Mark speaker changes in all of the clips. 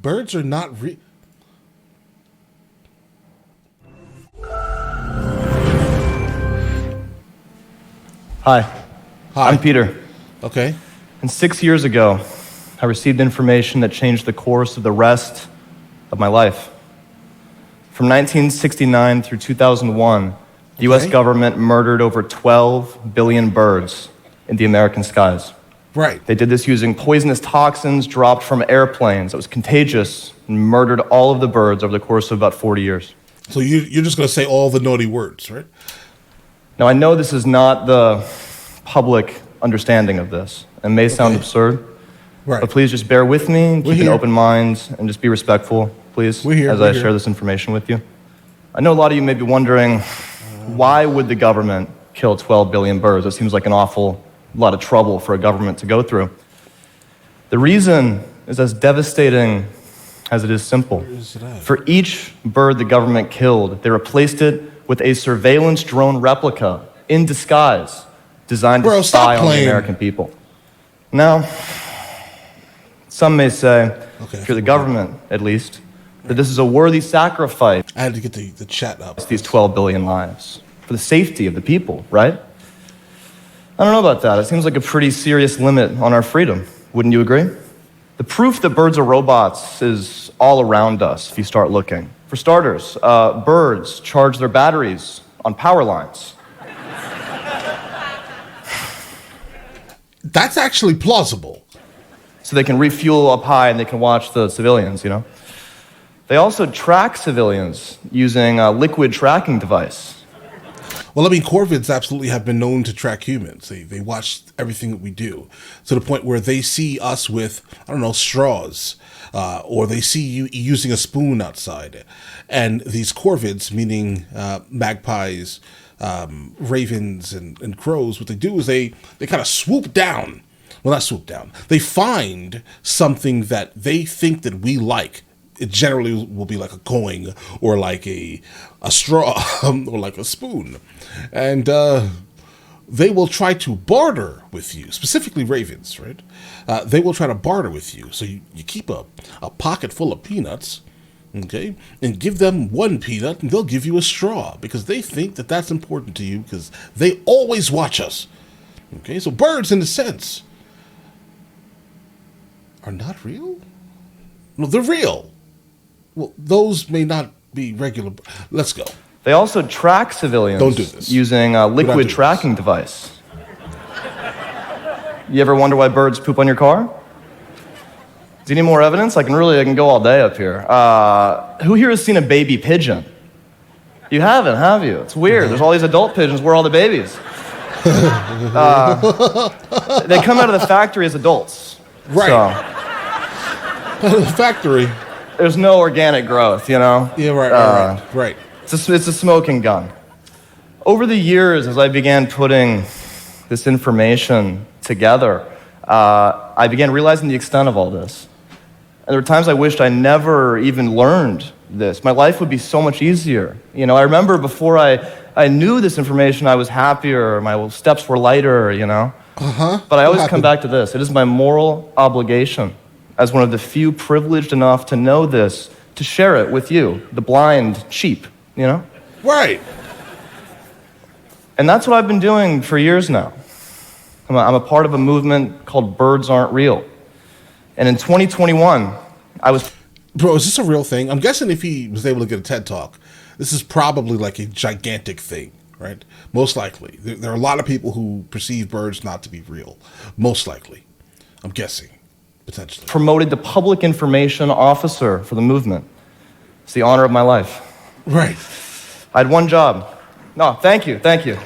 Speaker 1: Birds are not real.
Speaker 2: Hi.
Speaker 1: Hi.
Speaker 2: I'm Peter.
Speaker 1: Okay.
Speaker 2: And 6 years ago, I received information that changed the course of the rest of my life. From 1969 through 2001, the U.S. government murdered over 12 billion birds in the American skies.
Speaker 1: Right.
Speaker 2: They did this using poisonous toxins dropped from airplanes that was contagious and murdered all of the birds over the course of about 40 years.
Speaker 1: So you're just going to say all the naughty words, right?
Speaker 2: Now, I know this is not the public understanding of this, and may sound absurd,
Speaker 1: Right.
Speaker 2: but please just bear with me, keep an open mind, and just be respectful, please, as I share this information with you. I know a lot of you may be wondering, why would the government kill 12 billion birds? That seems like an awful lot of trouble for a government to go through. The reason is as devastating as it is simple. For each bird the government killed, they replaced it with a surveillance drone replica in disguise designed to spy on the American people. Now, some may say, if you're the government at least, that this is a worthy sacrifice.
Speaker 1: I had to get the chat up.
Speaker 2: It's these 12 billion lives for the safety of the people, right? I don't know about that. It seems like a pretty serious limit on our freedom. Wouldn't you agree? The proof that birds are robots is all around us if you start looking. For starters, birds charge their batteries on power lines.
Speaker 1: That's actually plausible.
Speaker 2: So they can refuel up high and they can watch the civilians, you know? They also track civilians using a liquid tracking device.
Speaker 1: Well, I mean, corvids absolutely have been known to track humans. They watch everything that we do to the point where they see us with, I don't know, straws, or they see you using a spoon outside. And these corvids, meaning magpies, ravens, and crows, what they do is they kind of swoop down. Well, not swoop down. They find something that they think that we like. It generally will be like a coin or like a straw or like a spoon. And they will try to barter with you, specifically ravens, right? They will try to barter with you. So you keep a pocket full of peanuts, okay, and give them one peanut and they'll give you a straw because they think that that's important to you because they always watch us. Okay, so birds, in a sense, are not real? No, they're real. Well, those may not be regular. Let's go.
Speaker 2: They also track civilians
Speaker 1: Don't do this.
Speaker 2: using a liquid tracking device. You ever wonder why birds poop on your car? Do you need more evidence? I can go all day up here. Who here has seen a baby pigeon? You haven't, have you? It's weird. There's all these adult pigeons. Where are all the babies? They come out of the factory as adults.
Speaker 1: Right.
Speaker 2: So,
Speaker 1: Out of the factory.
Speaker 2: there's no organic growth, you know?
Speaker 1: Yeah, right.
Speaker 2: It's a smoking gun. Over the years, as I began putting this information together, I began realizing the extent of all this. And there were times I wished I never even learned this. My life would be so much easier. You know, I remember before I knew this information, I was happier, my steps were lighter, you know? But I always come back to this. It is my moral obligation as one of the few privileged enough to know this, to share it with you, the blind sheep, you know?
Speaker 1: Right.
Speaker 2: And that's what I've been doing for years now. I'm a part of a movement called Birds Aren't Real. And in 2021, I was...
Speaker 1: Bro, is this a real thing? I'm guessing if he was able to get a TED Talk, this is probably like a gigantic thing, right? Most likely. There are a lot of people who perceive birds not to be real. Most likely. I'm guessing. Potentially.
Speaker 2: Promoted the public information officer for the movement. It's the honor of my life.
Speaker 1: Right.
Speaker 2: I had one job. No, thank you. Thank you.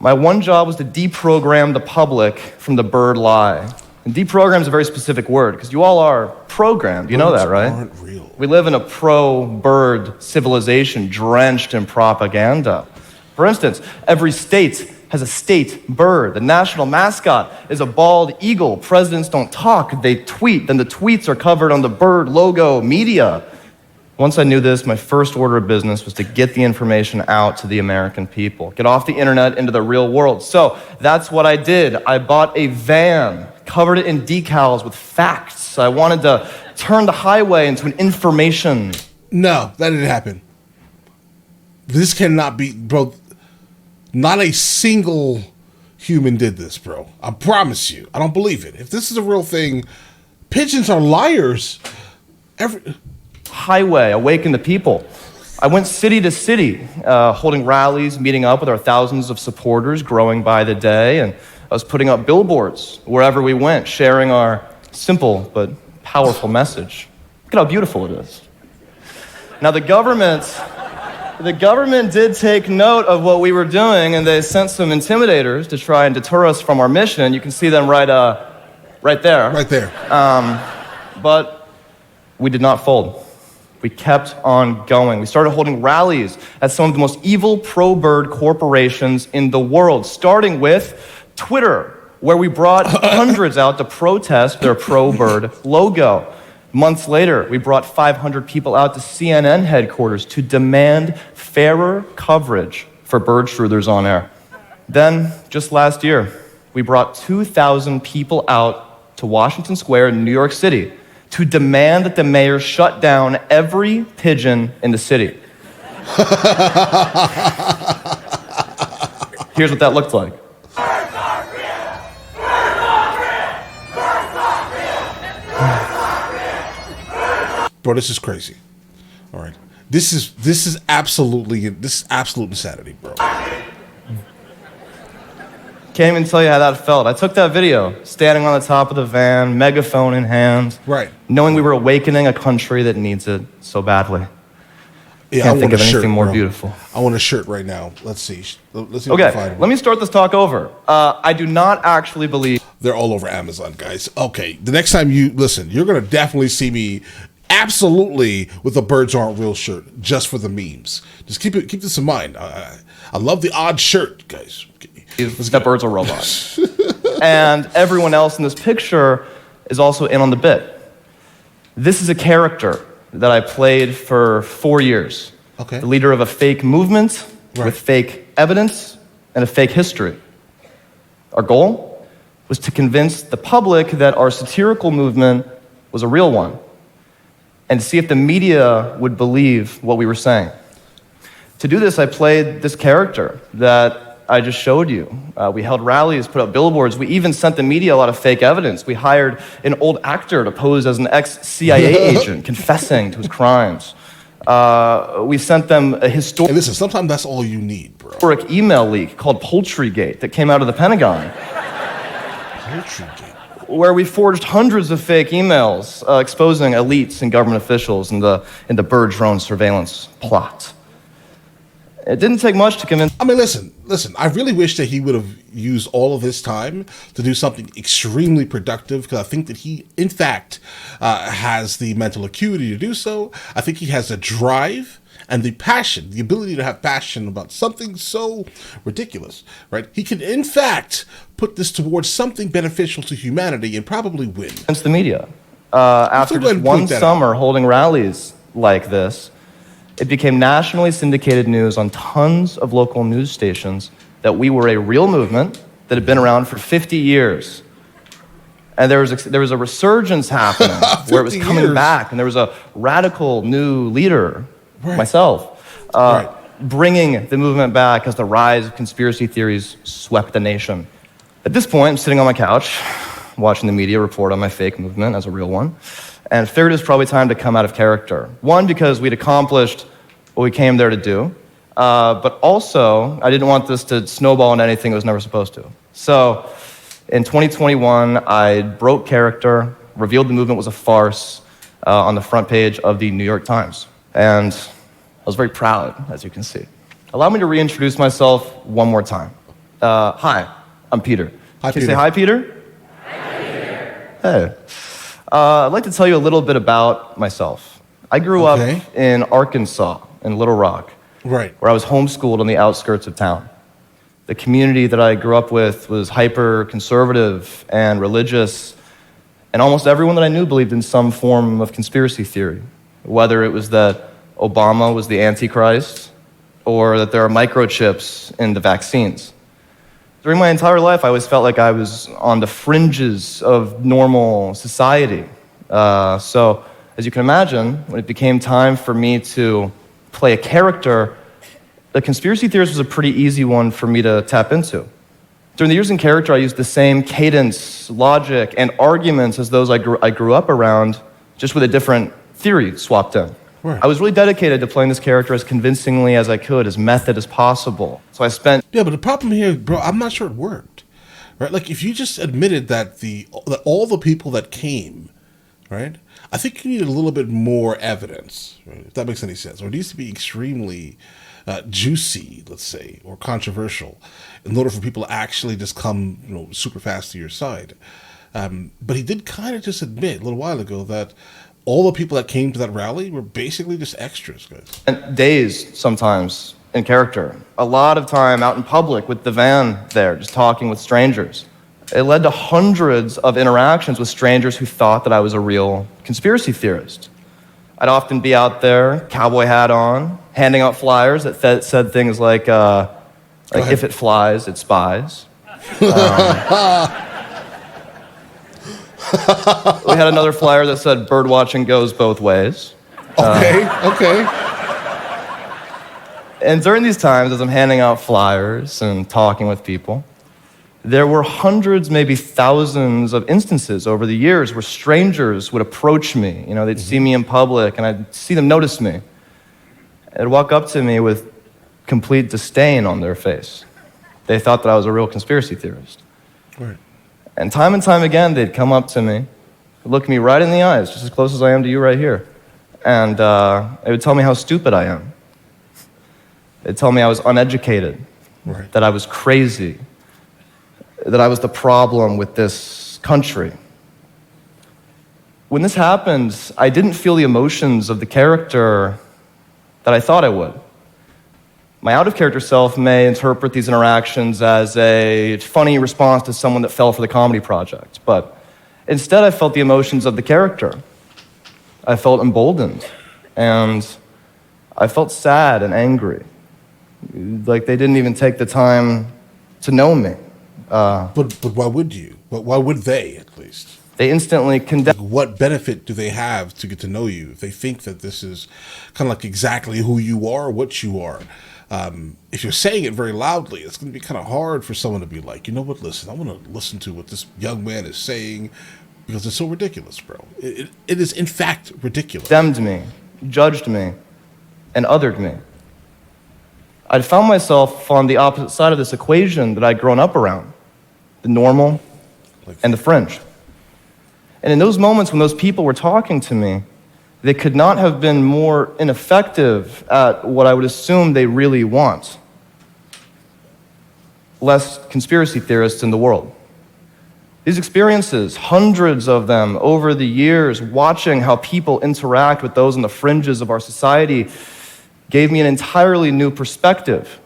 Speaker 2: My one job was to deprogram the public from the bird lie. And deprogram is a very specific word, because you all are programmed. You know that, right?
Speaker 1: Birds aren't real.
Speaker 2: We live in a pro-bird civilization drenched in propaganda. For instance, every state has a state bird. The national mascot is a bald eagle. Presidents don't talk, they tweet. Then the tweets are covered on the bird logo media. Once I knew this, my first order of business was to get the information out to the American people. Get off the internet into the real world. So that's what I did. I bought a van covered it in decals with facts. I wanted to turn the highway into an information.
Speaker 1: No, that didn't happen. This cannot be, bro. Not a single human did this, bro. I promise you. I don't believe it. If this is a real thing, pigeons are liars.
Speaker 2: Highway, awaken the people. I went city to city, holding rallies, meeting up with our thousands of supporters growing by the day, and I was putting up billboards wherever we went, sharing our simple but powerful message. Look at how beautiful it is. Now, the government did take note of what we were doing, and they sent some intimidators to try and deter us from our mission. You can see them right there.
Speaker 1: Right there.
Speaker 2: But we did not fold. We kept on going. We started holding rallies at some of the most evil pro-bird corporations in the world, starting with Twitter, where we brought hundreds out to protest their pro-bird logo. Months later, we brought 500 people out to CNN headquarters to demand fairer coverage for bird truthers on air. Then, just last year, we brought 2,000 people out to Washington Square in New York City to demand that the mayor shut down every pigeon in the city. Here's what that looked like.
Speaker 1: Bro, this is crazy. All right. This is absolute insanity, bro.
Speaker 2: Can't even tell you how that felt. I took that video, standing on the top of the van, megaphone in hand,
Speaker 1: right,
Speaker 2: knowing we were awakening a country that needs it so badly.
Speaker 1: Yeah,
Speaker 2: Can't think of anything more beautiful.
Speaker 1: I want a shirt right now. Let's see. Let's see.
Speaker 2: Okay, let me start this talk over. I do not actually believe
Speaker 1: they're all over Amazon, guys. Okay, the next time you listen, you're gonna definitely see me absolutely with a birds aren't real shirt, just for the memes. Just keep this in mind. I love the odd shirt, guys.
Speaker 2: That birds are robots. And everyone else in this picture is also in on the bit. This is a character that I played for 4 years.
Speaker 1: Okay.
Speaker 2: The leader of a fake movement with fake evidence and a fake history. Our goal was to convince the public that our satirical movement was a real one, and to see if the media would believe what we were saying. To do this, I played this character that I just showed you. We held rallies, put up billboards. We even sent the media a lot of fake evidence. We hired an old actor to pose as an ex-CIA agent confessing to his crimes. We sent them a historic...
Speaker 1: Hey, listen, sometimes that's all you need, bro.
Speaker 2: ...historic email leak called Poultrygate that came out of the Pentagon.
Speaker 1: Poultrygate?
Speaker 2: Where we forged hundreds of fake emails exposing elites and government officials in the bird drone surveillance plot. It didn't take much to convince...
Speaker 1: I mean, listen. I really wish that he would have used all of his time to do something extremely productive, because I think that he, in fact, has the mental acuity to do so. I think he has the drive and the passion, the ability to have passion about something so ridiculous, right? He can, in fact, put this towards something beneficial to humanity and probably win.
Speaker 2: Against the media. After just one summer holding rallies like this, it became nationally syndicated news on tons of local news stations that we were a real movement that had been around for 50 years. And there was a resurgence happening where it was coming back, and there was a radical new leader, myself, bringing the movement back as the rise of conspiracy theories swept the nation. At this point, I'm sitting on my couch, watching the media report on my fake movement as a real one, and figured it was probably time to come out of character. One, because we'd accomplished what we came there to do, but also, I didn't want this to snowball into anything it was never supposed to. So, in 2021, I broke character, revealed the movement was a farce on the front page of the New York Times. And I was very proud, as you can see. Allow me to reintroduce myself one more time. Hi, I'm Peter.
Speaker 1: Hi,
Speaker 2: Can
Speaker 1: Peter.
Speaker 2: you say hi, Peter? Hi, Peter. Hey. I'd like to tell you a little bit about myself. I grew up in Arkansas, in Little Rock, where I was homeschooled on the outskirts of town. The community that I grew up with was hyper-conservative and religious, and almost everyone that I knew believed in some form of conspiracy theory, whether it was that Obama was the Antichrist or that there are microchips in the vaccines. As During my entire life, I always felt like I was on the fringes of normal society. So, as you can imagine, when it became time for me to play a character, the conspiracy theorist was a pretty easy one for me to tap into. During the years in character, I used the same cadence, logic, and arguments as those I grew up around, just with a different theory swapped in.
Speaker 1: Right.
Speaker 2: I was really dedicated to playing this character as convincingly as I could, as method as possible. So I spent...
Speaker 1: Yeah, but the problem here, bro, I'm not sure it worked. Right? Like, if you just admitted that that all the people that came, right, I think you need a little bit more evidence, right, if that makes any sense. Or it needs to be extremely juicy, let's say, or controversial, in order for people to actually just come, super fast to your side. But he did kind of just admit a little while ago that all the people that came to that rally were basically just extras, guys.
Speaker 2: And days, sometimes, in character. A lot of time out in public with the van there, just talking with strangers. It led to hundreds of interactions with strangers who thought that I was a real conspiracy theorist. I'd often be out there, cowboy hat on, handing out flyers that said things like if it flies, it spies. We had another flyer that said bird watching goes both ways.
Speaker 1: Okay.
Speaker 2: And during these times, as I'm handing out flyers and talking with people, there were hundreds, maybe thousands of instances over the years where strangers would approach me. They'd see me in public, and I'd see them notice me. They'd walk up to me with complete disdain on their face. They thought that I was a real conspiracy theorist.
Speaker 1: Right.
Speaker 2: And time again, they'd come up to me, look me right in the eyes, just as close as I am to you right here, and they would tell me how stupid I am. They'd tell me I was uneducated,
Speaker 1: right,
Speaker 2: that I was crazy, that I was the problem with this country. When this happened, I didn't feel the emotions of the character that I thought I would. My out-of-character self may interpret these interactions as a funny response to someone that fell for the comedy project, but instead I felt the emotions of the character. I felt emboldened, and I felt sad and angry, like they didn't even take the time to know me.
Speaker 1: But why would you? Why would they, at least?
Speaker 2: They instantly condemned.
Speaker 1: What benefit do they have to get to know you if they think that this is kind of like exactly who you are, what you are? If you're saying it very loudly, it's going to be kind of hard for someone to be like, you know what, listen, I want to listen to what this young man is saying because it's so ridiculous, bro. It is, in fact, ridiculous.
Speaker 2: Condemned me, judged me, and othered me. I'd found myself on the opposite side of this equation that I'd grown up around, the normal and the fringe. And in those moments when those people were talking to me, they could not have been more ineffective at what I would assume they really want. Less conspiracy theorists in the world. These experiences, hundreds of them over the years, watching how people interact with those on the fringes of our society, gave me an entirely new perspective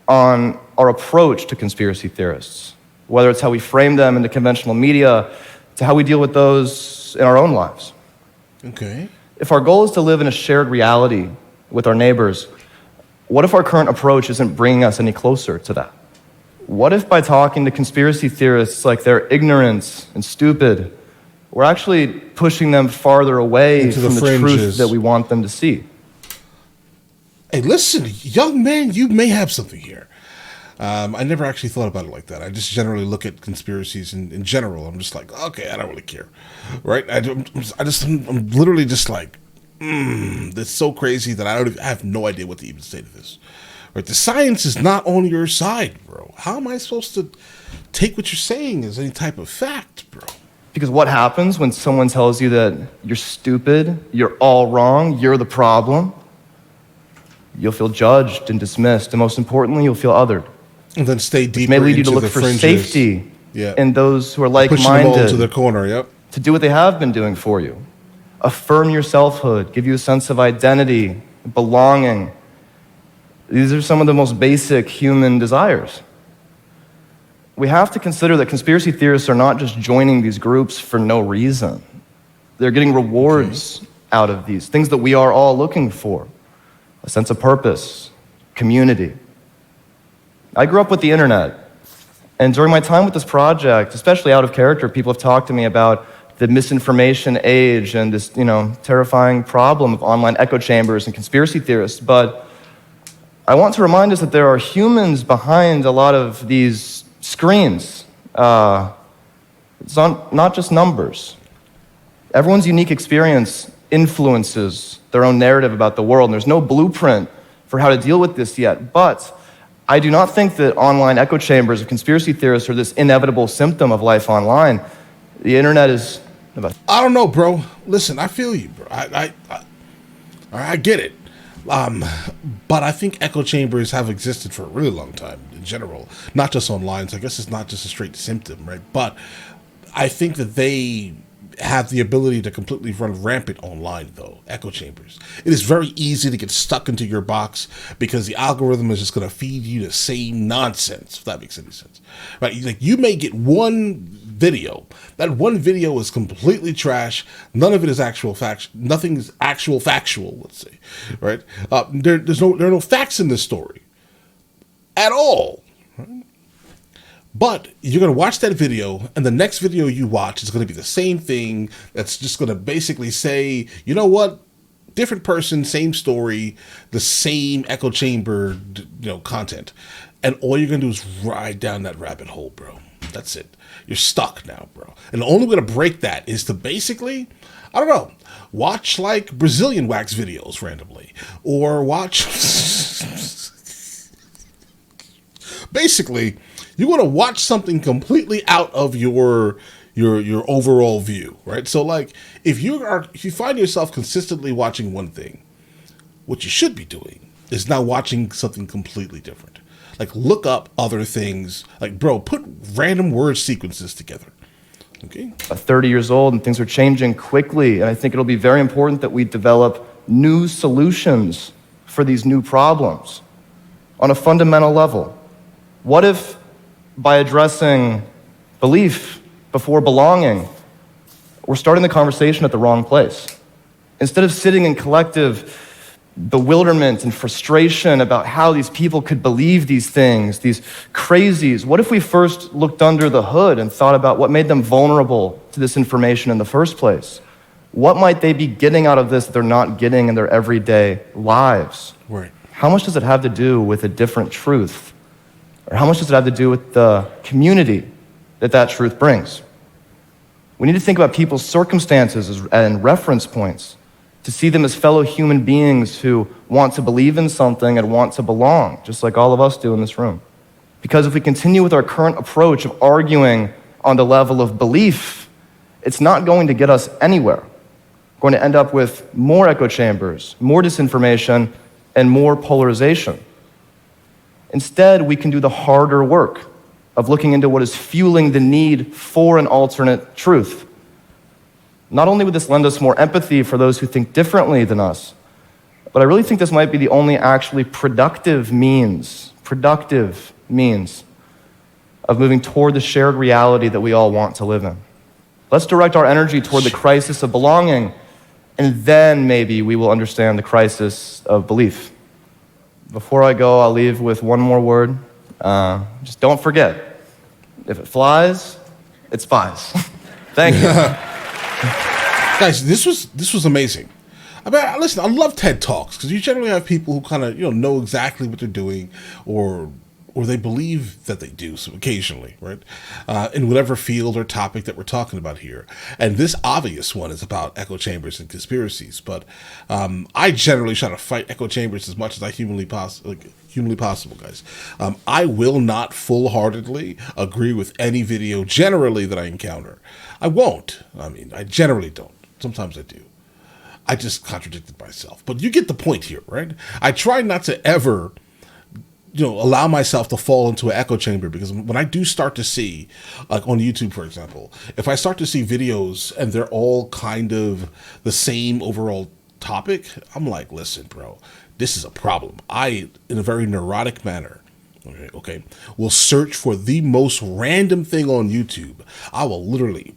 Speaker 2: on our approach to conspiracy theorists, whether it's how we frame them in the conventional media, to how we deal with those in our own lives.
Speaker 1: Okay.
Speaker 2: If our goal is to live in a shared reality with our neighbors, what if our current approach isn't bringing us any closer to that? What if by talking to conspiracy theorists like they're ignorant and stupid, we're actually pushing them farther away from the truth that we want them to see?
Speaker 1: Hey, listen, young man, you may have something here. I never actually thought about it like that. I just generally look at conspiracies in general. I'm just like, okay, I don't really care, right? I'm literally just like, that's so crazy that I have no idea what to even say to this. Right? The science is not on your side, bro. How am I supposed to take what you're saying as any type of fact, bro?
Speaker 2: Because what happens when someone tells you that you're stupid, you're all wrong, you're the problem? You'll feel judged and dismissed, and most importantly, you'll feel othered.
Speaker 1: And then stay deeper
Speaker 2: into the fringes. May lead you to look for
Speaker 1: fringes.
Speaker 2: safety in those who are like-minded.
Speaker 1: Pushing them all into the corner, yep.
Speaker 2: To do what they have been doing for you. Affirm your selfhood, give you a sense of identity, belonging. These are some of the most basic human desires. We have to consider that conspiracy theorists are not just joining these groups for no reason. They're getting rewards out of these, things that we are all looking for. A sense of purpose, community. I grew up with the internet. And during my time with this project, especially out of character, people have talked to me about the misinformation age and this, terrifying problem of online echo chambers and conspiracy theorists. But I want to remind us that there are humans behind a lot of these screens. It's not just numbers. Everyone's unique experience influences their own narrative about the world, and there's no blueprint for how to deal with this yet. But I do not think that online echo chambers of conspiracy theorists are this inevitable symptom of life online. The internet is...
Speaker 1: I don't know, bro. Listen, I feel you, bro. I get it. But I think echo chambers have existed for a really long time in general, not just online. So I guess it's not just a straight symptom, right? But I think that they have the ability to completely run rampant online, though, echo chambers. It is very easy to get stuck into your box because the algorithm is just going to feed you the same nonsense, if that makes any sense. Right? Like, you may get one video. That one video is completely trash. None of it is actual fact. Nothing is actual factual, let's say. Right? There are no facts in this story at all. Right? But you're going to watch that video, and the next video you watch is going to be the same thing that's just going to basically say, you know what? Different person, same story, the same echo chamber, content. And all you're going to do is ride down that rabbit hole, bro. That's it. You're stuck now, bro. And the only way to break that is to basically, I don't know, watch like Brazilian wax videos randomly. Or watch... Basically, you want to watch something completely out of your overall view, right? So, like, if you find yourself consistently watching one thing, what you should be doing is now watching something completely different. Like, look up other things. Like, bro, put random word sequences together. Okay.
Speaker 2: 30 years old, and things are changing quickly, and I think it'll be very important that we develop new solutions for these new problems on a fundamental level. What if, by addressing belief before belonging, we're starting the conversation at the wrong place? Instead of sitting in collective bewilderment and frustration about how these people could believe these things, these crazies, what if we first looked under the hood and thought about what made them vulnerable to this information in the first place? What might they be getting out of this that they're not getting in their everyday lives?
Speaker 1: Right.
Speaker 2: How much does it have to do with a different truth? Or how much does it have to do with the community that truth brings? We need to think about people's circumstances and reference points to see them as fellow human beings who want to believe in something and want to belong, just like all of us do in this room. Because if we continue with our current approach of arguing on the level of belief, it's not going to get us anywhere. We're going to end up with more echo chambers, more disinformation, and more polarization. Instead, we can do the harder work of looking into what is fueling the need for an alternate truth. Not only would this lend us more empathy for those who think differently than us, but I really think this might be the only actually productive means of moving toward the shared reality that we all want to live in. Let's direct our energy toward the crisis of belonging, and then maybe we will understand the crisis of belief. Before I go, I'll leave with one more word. Just don't forget, if it flies, it spies. Thank you.
Speaker 1: Guys, this was amazing. I mean, listen, I love TED Talks because you generally have people who kind of know exactly what they're doing, or they believe that they do, so occasionally, right? In whatever field or topic that we're talking about here. And this obvious one is about echo chambers and conspiracies, but I generally try to fight echo chambers as much as I humanly possible, guys. I will not full-heartedly agree with any video generally that I encounter. I won't. I mean, I generally don't. Sometimes I do. I just contradicted myself. But you get the point here, right? I try not to ever allow myself to fall into an echo chamber, because when I do start to see, like on YouTube, for example, if I start to see videos and they're all kind of the same overall topic, I'm like, listen, bro, this is a problem. I, in a very neurotic manner, okay, will search for the most random thing on YouTube. I will literally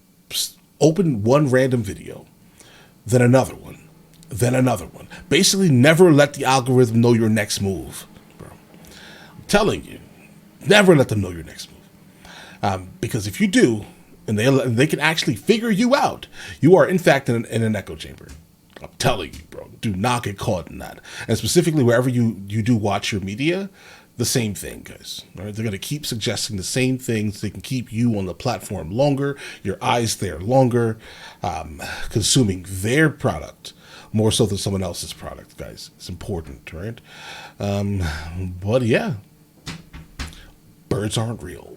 Speaker 1: open one random video, then another one, then another one. Basically, never let the algorithm know your next move. Telling you, never let them know your next move. Because if you do, and they can actually figure you out, you are in fact in an echo chamber. I'm telling you, bro, do not get caught in that. And specifically wherever you do watch your media, the same thing, guys. Right? They're going to keep suggesting the same things. They can keep you on the platform longer, your eyes there longer, consuming their product more so than someone else's product, guys. It's important, right? But yeah, birds aren't real.